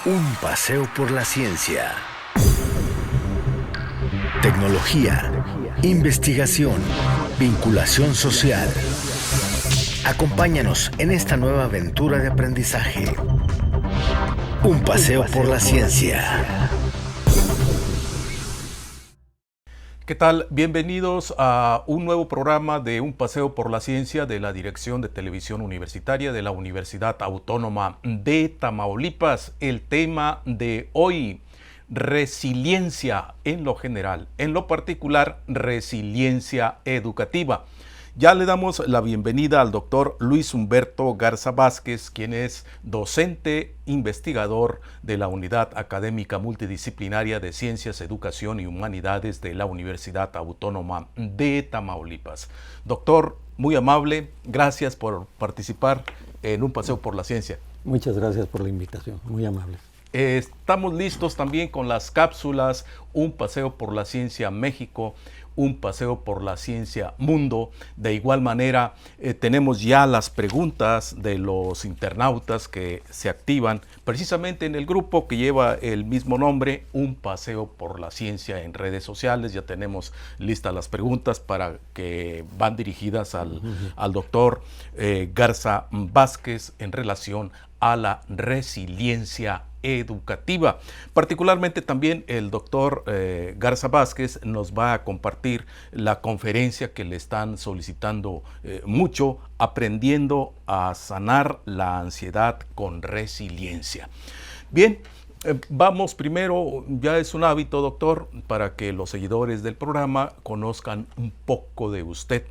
Un paseo por la ciencia. Tecnología, investigación, vinculación social. Acompáñanos en esta nueva aventura de aprendizaje. Un paseo por la ciencia. ¿Qué tal? Bienvenidos a un nuevo programa de Un paseo por la ciencia de la Dirección de Televisión Universitaria de la Universidad Autónoma de Tamaulipas. El tema de hoy, resiliencia en lo general, en lo particular, resiliencia educativa. Ya le damos la bienvenida al doctor Luis Humberto Garza Vázquez, quien es docente investigador de la Unidad Académica Multidisciplinaria de Ciencias, Educación y Humanidades de la Universidad Autónoma de Tamaulipas. Doctor, muy amable, gracias por participar en Un paseo por la ciencia. Muchas gracias por la invitación, muy amable. Estamos listos también con las cápsulas Un paseo por la ciencia México, Un paseo por la ciencia Mundo. De igual manera, tenemos ya las preguntas de los internautas que se activan precisamente en el grupo que lleva el mismo nombre, Un paseo por la ciencia en redes sociales. Ya tenemos listas las preguntas para que van dirigidas al doctor Garza Vázquez en relación a la resiliencia educativa. Particularmente también el doctor Garza Vázquez nos va a compartir la conferencia que le están solicitando mucho, aprendiendo a sanar la ansiedad con resiliencia. Bien, vamos primero, ya es un hábito, doctor, para que los seguidores del programa conozcan un poco de usted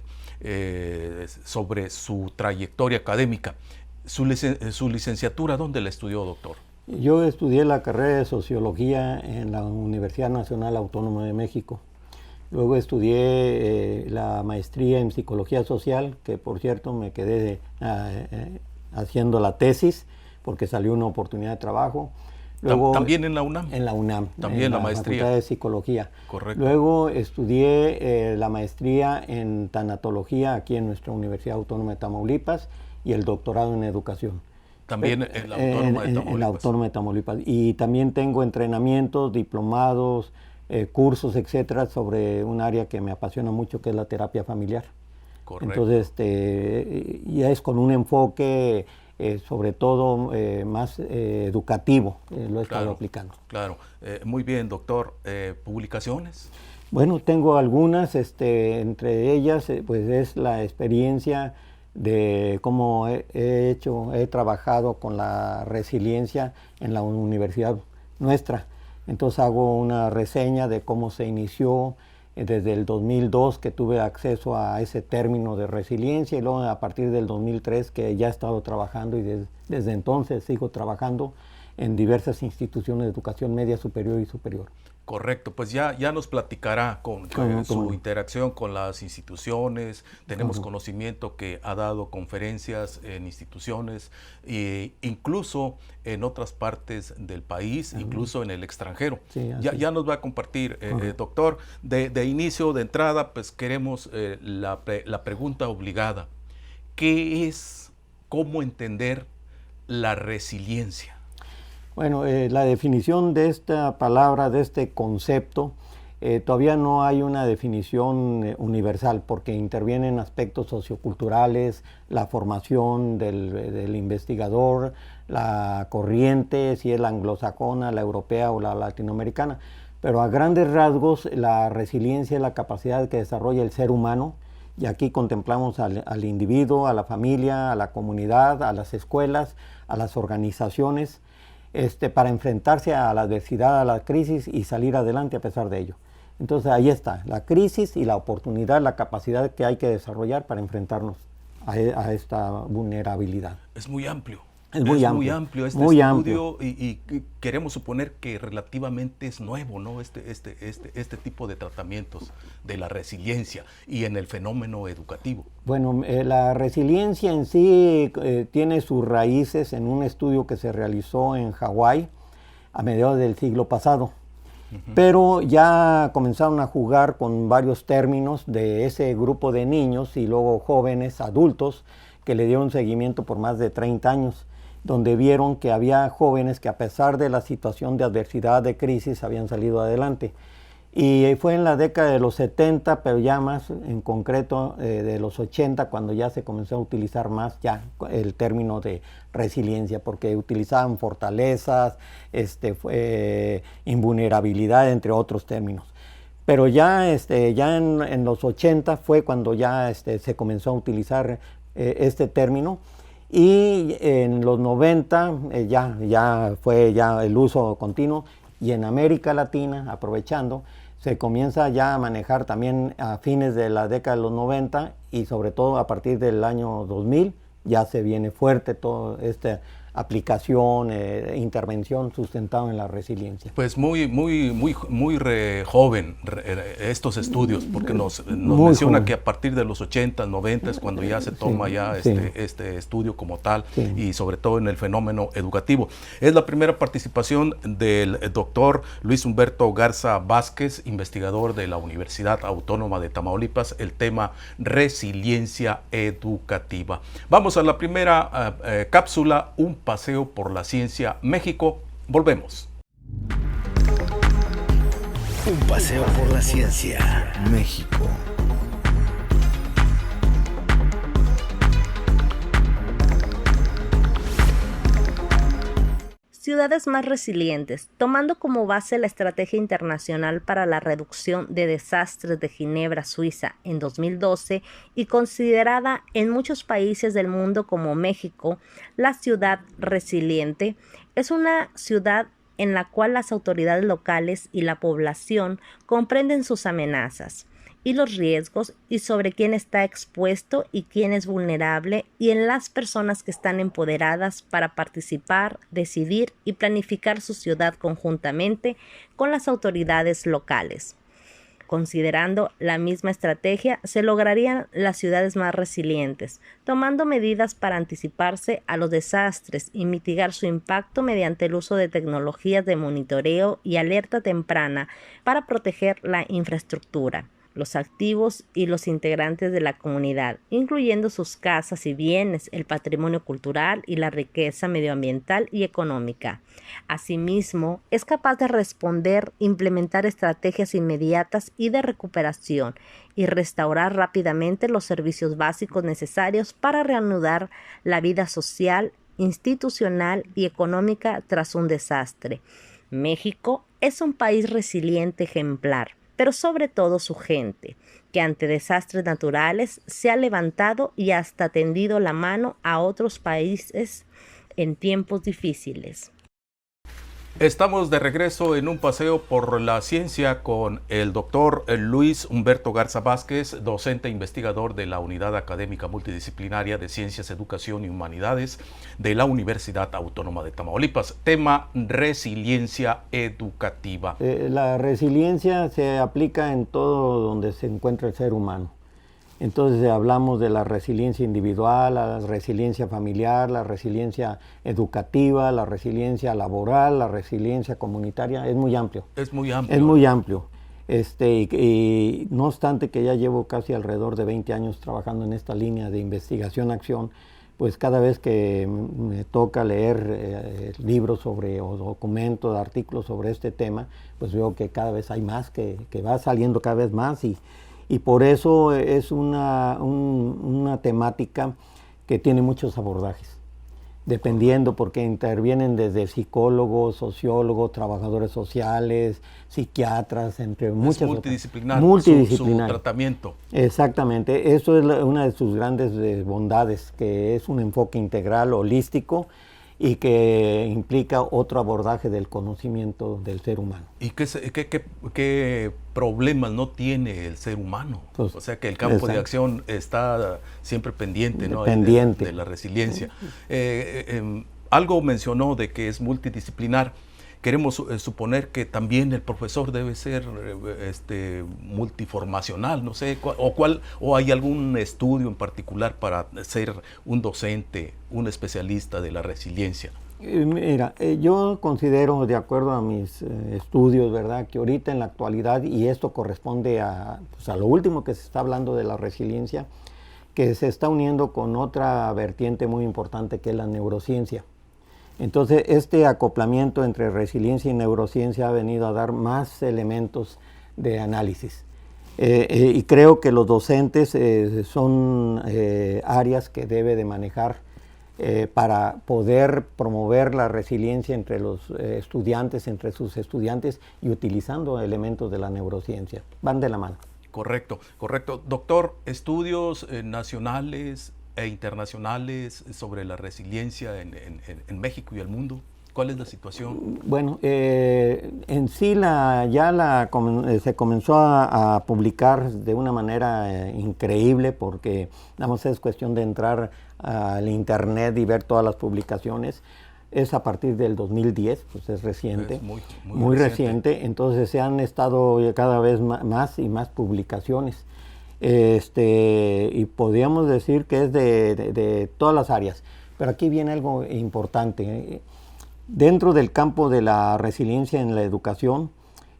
sobre su trayectoria académica. Su licenciatura, ¿dónde la estudió, doctor? Yo estudié la carrera de Sociología en la Universidad Nacional Autónoma de México. Luego estudié la maestría en Psicología Social, que por cierto me quedé haciendo la tesis porque salió una oportunidad de trabajo. Luego, ¿también en la UNAM? En la UNAM. También la maestría. Facultad de Psicología. Correcto. Luego estudié la maestría en Tanatología aquí en nuestra Universidad Autónoma de Tamaulipas y el doctorado en Educación. También en la Autónoma de Tamaulipas. En la Autónoma de Tamaulipas. Y también tengo entrenamientos, diplomados, cursos, etcétera, sobre un área que me apasiona mucho, que es la terapia familiar. Correcto. Entonces, ya es con un enfoque sobre todo más educativo, lo he estado aplicando. Claro, muy bien, doctor. ¿Publicaciones? Bueno, tengo algunas, entre ellas pues es la experiencia de cómo he trabajado con la resiliencia en la universidad nuestra. Entonces hago una reseña de cómo se inició desde el 2002, que tuve acceso a ese término de resiliencia, y luego a partir del 2003 que ya he estado trabajando, y desde entonces sigo trabajando en diversas instituciones de educación media, superior y superior. Correcto, pues ya nos platicará con su interacción con las instituciones. Tenemos conocimiento que ha dado conferencias en instituciones, incluso en otras partes del país, incluso en el extranjero. Sí, ya nos va a compartir, doctor. De inicio, de entrada, pues queremos la pregunta obligada. ¿Qué es, cómo entender la resiliencia? Bueno, la definición de esta palabra, de este concepto, todavía no hay una definición universal, porque intervienen aspectos socioculturales, la formación del investigador, la corriente, si es la anglosajona, la europea o la latinoamericana. Pero a grandes rasgos, la resiliencia es la capacidad que desarrolla el ser humano, y aquí contemplamos al individuo, a la familia, a la comunidad, a las escuelas, a las organizaciones, para enfrentarse a la adversidad, a la crisis y salir adelante a pesar de ello. Entonces ahí está, la crisis y la oportunidad, la capacidad que hay que desarrollar para enfrentarnos a esta vulnerabilidad. Es muy amplio. Es muy amplio este estudio y queremos suponer que relativamente es nuevo, ¿no? Este tipo de tratamientos de la resiliencia y en el fenómeno educativo. Bueno, la resiliencia en sí tiene sus raíces en un estudio que se realizó en Hawái a mediados del siglo pasado. Pero ya comenzaron a jugar con varios términos de ese grupo de niños y luego jóvenes, adultos, que le dieron seguimiento por más de 30 años. donde vieron que había jóvenes que a pesar de la situación de adversidad, de crisis, habían salido adelante. Y fue en la década de los 70, pero ya más en concreto de los 80, cuando ya se comenzó a utilizar más ya el término de resiliencia, porque utilizaban fortalezas, invulnerabilidad, entre otros términos. Pero ya, ya en los 80 fue cuando ya se comenzó a utilizar este término, y en los 90 ya fue ya el uso continuo, y en América Latina, aprovechando, se comienza ya a manejar también a fines de la década de los 90 y sobre todo a partir del año 2000 ya se viene fuerte toda esta aplicación, intervención sustentado en la resiliencia. Pues muy joven estos estudios, porque nos menciona joven, que a partir de los 80, 90 es cuando ya se toma este estudio como tal, y sobre todo en el fenómeno educativo. Es la primera participación del doctor Luis Humberto Garza Vázquez, investigador de la Universidad Autónoma de Tamaulipas, el tema resiliencia educativa. Vamos a la primera cápsula, un paseo por la ciencia México. Volvemos. Un paseo por la ciencia México. Ciudades más resilientes, tomando como base la Estrategia Internacional para la Reducción de Desastres de Ginebra, Suiza, en 2012, y considerada en muchos países del mundo como México, la ciudad resiliente es una ciudad en la cual las autoridades locales y la población comprenden sus amenazas y los riesgos, y sobre quién está expuesto y quién es vulnerable, y en las personas que están empoderadas para participar, decidir y planificar su ciudad conjuntamente con las autoridades locales. Considerando la misma estrategia, se lograrían las ciudades más resilientes, tomando medidas para anticiparse a los desastres y mitigar su impacto mediante el uso de tecnologías de monitoreo y alerta temprana para proteger la infraestructura, los activos y los integrantes de la comunidad, incluyendo sus casas y bienes, el patrimonio cultural y la riqueza medioambiental y económica. Asimismo, es capaz de responder, implementar estrategias inmediatas y de recuperación y restaurar rápidamente los servicios básicos necesarios para reanudar la vida social, institucional y económica tras un desastre. México es un país resiliente ejemplar, pero sobre todo su gente, que ante desastres naturales se ha levantado y hasta tendido la mano a otros países en tiempos difíciles. Estamos de regreso en un paseo por la ciencia con el doctor Luis Humberto Garza Vázquez, docente e investigador de la Unidad Académica Multidisciplinaria de Ciencias, Educación y Humanidades de la Universidad Autónoma de Tamaulipas. Tema resiliencia educativa. La resiliencia se aplica en todo donde se encuentra el ser humano. Entonces hablamos de la resiliencia individual, la resiliencia familiar, la resiliencia educativa, la resiliencia laboral, la resiliencia comunitaria. Es muy amplio. Es muy amplio. Es muy amplio. Y no obstante que ya llevo casi alrededor de 20 años trabajando en esta línea de investigación-acción, pues cada vez que me toca leer libros sobre o documentos, artículos sobre este tema, pues veo que cada vez hay más, que va saliendo cada vez más, y por eso es una temática que tiene muchos abordajes, dependiendo, porque intervienen desde psicólogos, sociólogos, trabajadores sociales, psiquiatras, entre muchas multidisciplinar, multidisciplinar. Su tratamiento. Exactamente, eso es una de sus grandes bondades, que es un enfoque integral, holístico, y que implica otro abordaje del conocimiento del ser humano. ¿Y qué problemas no tiene el ser humano? Pues, o sea que el campo exacto. de acción está siempre pendiente, ¿no? Pendiente. De la resiliencia. Algo mencionó de que es multidisciplinar. Queremos suponer que también el profesor debe ser multiformacional, no sé, o hay algún estudio en particular para ser un docente, un especialista de la resiliencia. Mira, yo considero, de acuerdo a mis estudios, ¿verdad?, que ahorita en la actualidad, y esto corresponde a lo último que se está hablando de la resiliencia, que se está uniendo con otra vertiente muy importante que es la neurociencia. Entonces, este acoplamiento entre resiliencia y neurociencia ha venido a dar más elementos de análisis. Y creo que los docentes son áreas que debe de manejar para poder promover la resiliencia entre los estudiantes, entre sus estudiantes, y utilizando elementos de la neurociencia. Van de la mano. Correcto, correcto. Doctor, estudios nacionales e internacionales sobre la resiliencia en México y el mundo. ¿Cuál es la situación? Bueno, en sí se comenzó a publicar de una manera increíble, porque nada más es cuestión de entrar al internet y ver todas las publicaciones. Es a partir del 2010, pues es reciente, Es muy reciente. Entonces se han estado cada vez más y más publicaciones. Y podríamos decir que es de todas las áreas. Pero aquí viene algo importante. Dentro del campo de la resiliencia en la educación,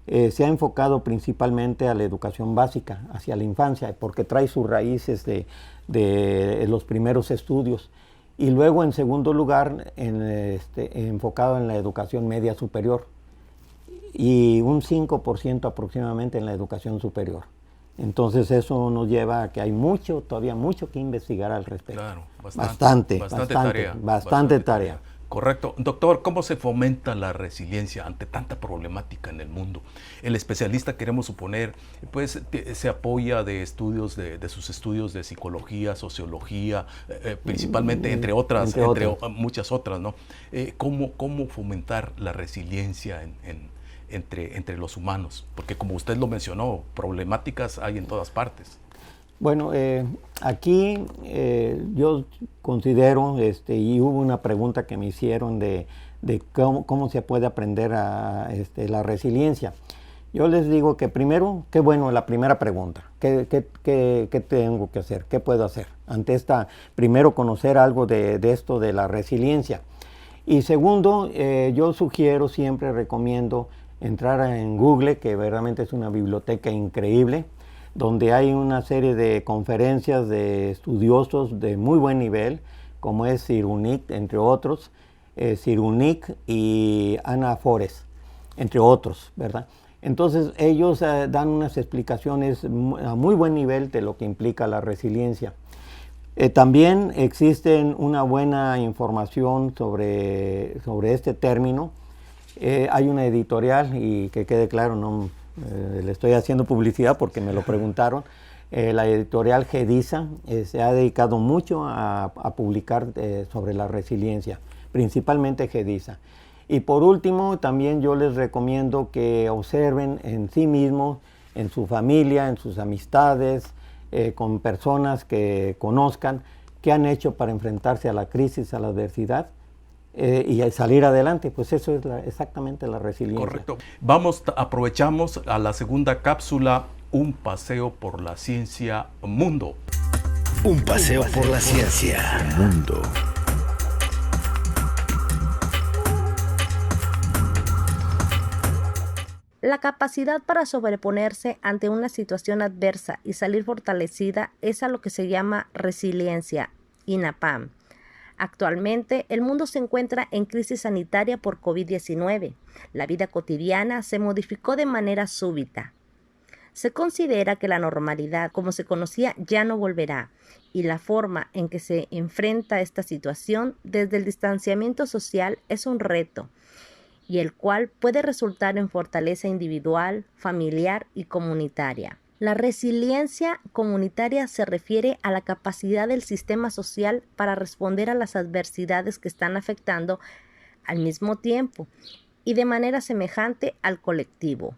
se ha enfocado principalmente a la educación básica, hacia la infancia, porque trae sus raíces de los primeros estudios. Y luego, en segundo lugar, enfocado en la educación media superior, y un 5% aproximadamente en la educación superior. Entonces eso nos lleva a que hay todavía mucho que investigar al respecto. Claro, bastante tarea. Correcto. Doctor, ¿cómo se fomenta la resiliencia ante tanta problemática en el mundo? El especialista, queremos suponer, pues se apoya de estudios, de sus estudios de psicología, sociología, principalmente, entre muchas otras, ¿no? ¿Cómo fomentar la resiliencia entre los humanos? Porque como usted lo mencionó, problemáticas hay en todas partes. Bueno, aquí yo considero, y hubo una pregunta que me hicieron de cómo se puede aprender la resiliencia. Yo les digo que primero, la primera pregunta, ¿qué tengo que hacer? ¿Qué puedo hacer? Primero conocer algo de esto de la resiliencia. Y segundo, yo siempre recomiendo entrar en Google, que verdaderamente es una biblioteca increíble, donde hay una serie de conferencias de estudiosos de muy buen nivel, como es Cyrulnik, entre otros, Cyrulnik y Anna Forest, entre otros, ¿verdad? Entonces ellos dan unas explicaciones a muy buen nivel de lo que implica la resiliencia. También existe una buena información sobre este término. Hay una editorial, y que quede claro, no le estoy haciendo publicidad porque me lo preguntaron. La editorial Gedisa se ha dedicado mucho a publicar sobre la resiliencia, principalmente Gedisa. Y por último, también yo les recomiendo que observen en sí mismos, en su familia, en sus amistades, con personas que conozcan, qué han hecho para enfrentarse a la crisis, a la adversidad, y salir adelante. Pues eso es exactamente la resiliencia. Correcto. Aprovechamos a la segunda cápsula, un paseo por la ciencia mundo. Un paseo por la ciencia mundo. La capacidad para sobreponerse ante una situación adversa y salir fortalecida es a lo que se llama resiliencia, INAPAM. Actualmente, el mundo se encuentra en crisis sanitaria por COVID-19. La vida cotidiana se modificó de manera súbita. Se considera que la normalidad, como se conocía, ya no volverá, y la forma en que se enfrenta esta situación desde el distanciamiento social es un reto, y el cual puede resultar en fortaleza individual, familiar y comunitaria. La resiliencia comunitaria se refiere a la capacidad del sistema social para responder a las adversidades que están afectando al mismo tiempo y de manera semejante al colectivo,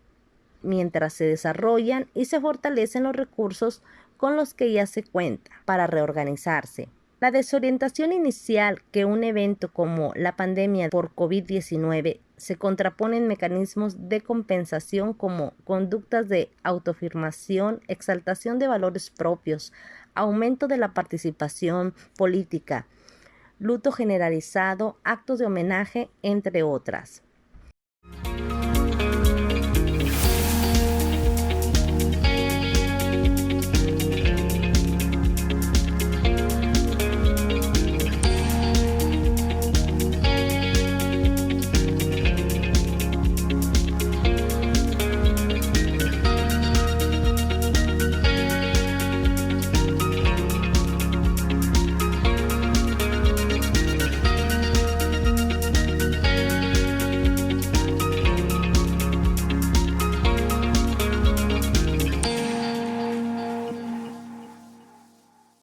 mientras se desarrollan y se fortalecen los recursos con los que ya se cuenta para reorganizarse. La desorientación inicial que un evento como la pandemia por COVID-19 se contrapone en mecanismos de compensación como conductas de autoafirmación, exaltación de valores propios, aumento de la participación política, luto generalizado, actos de homenaje, entre otras.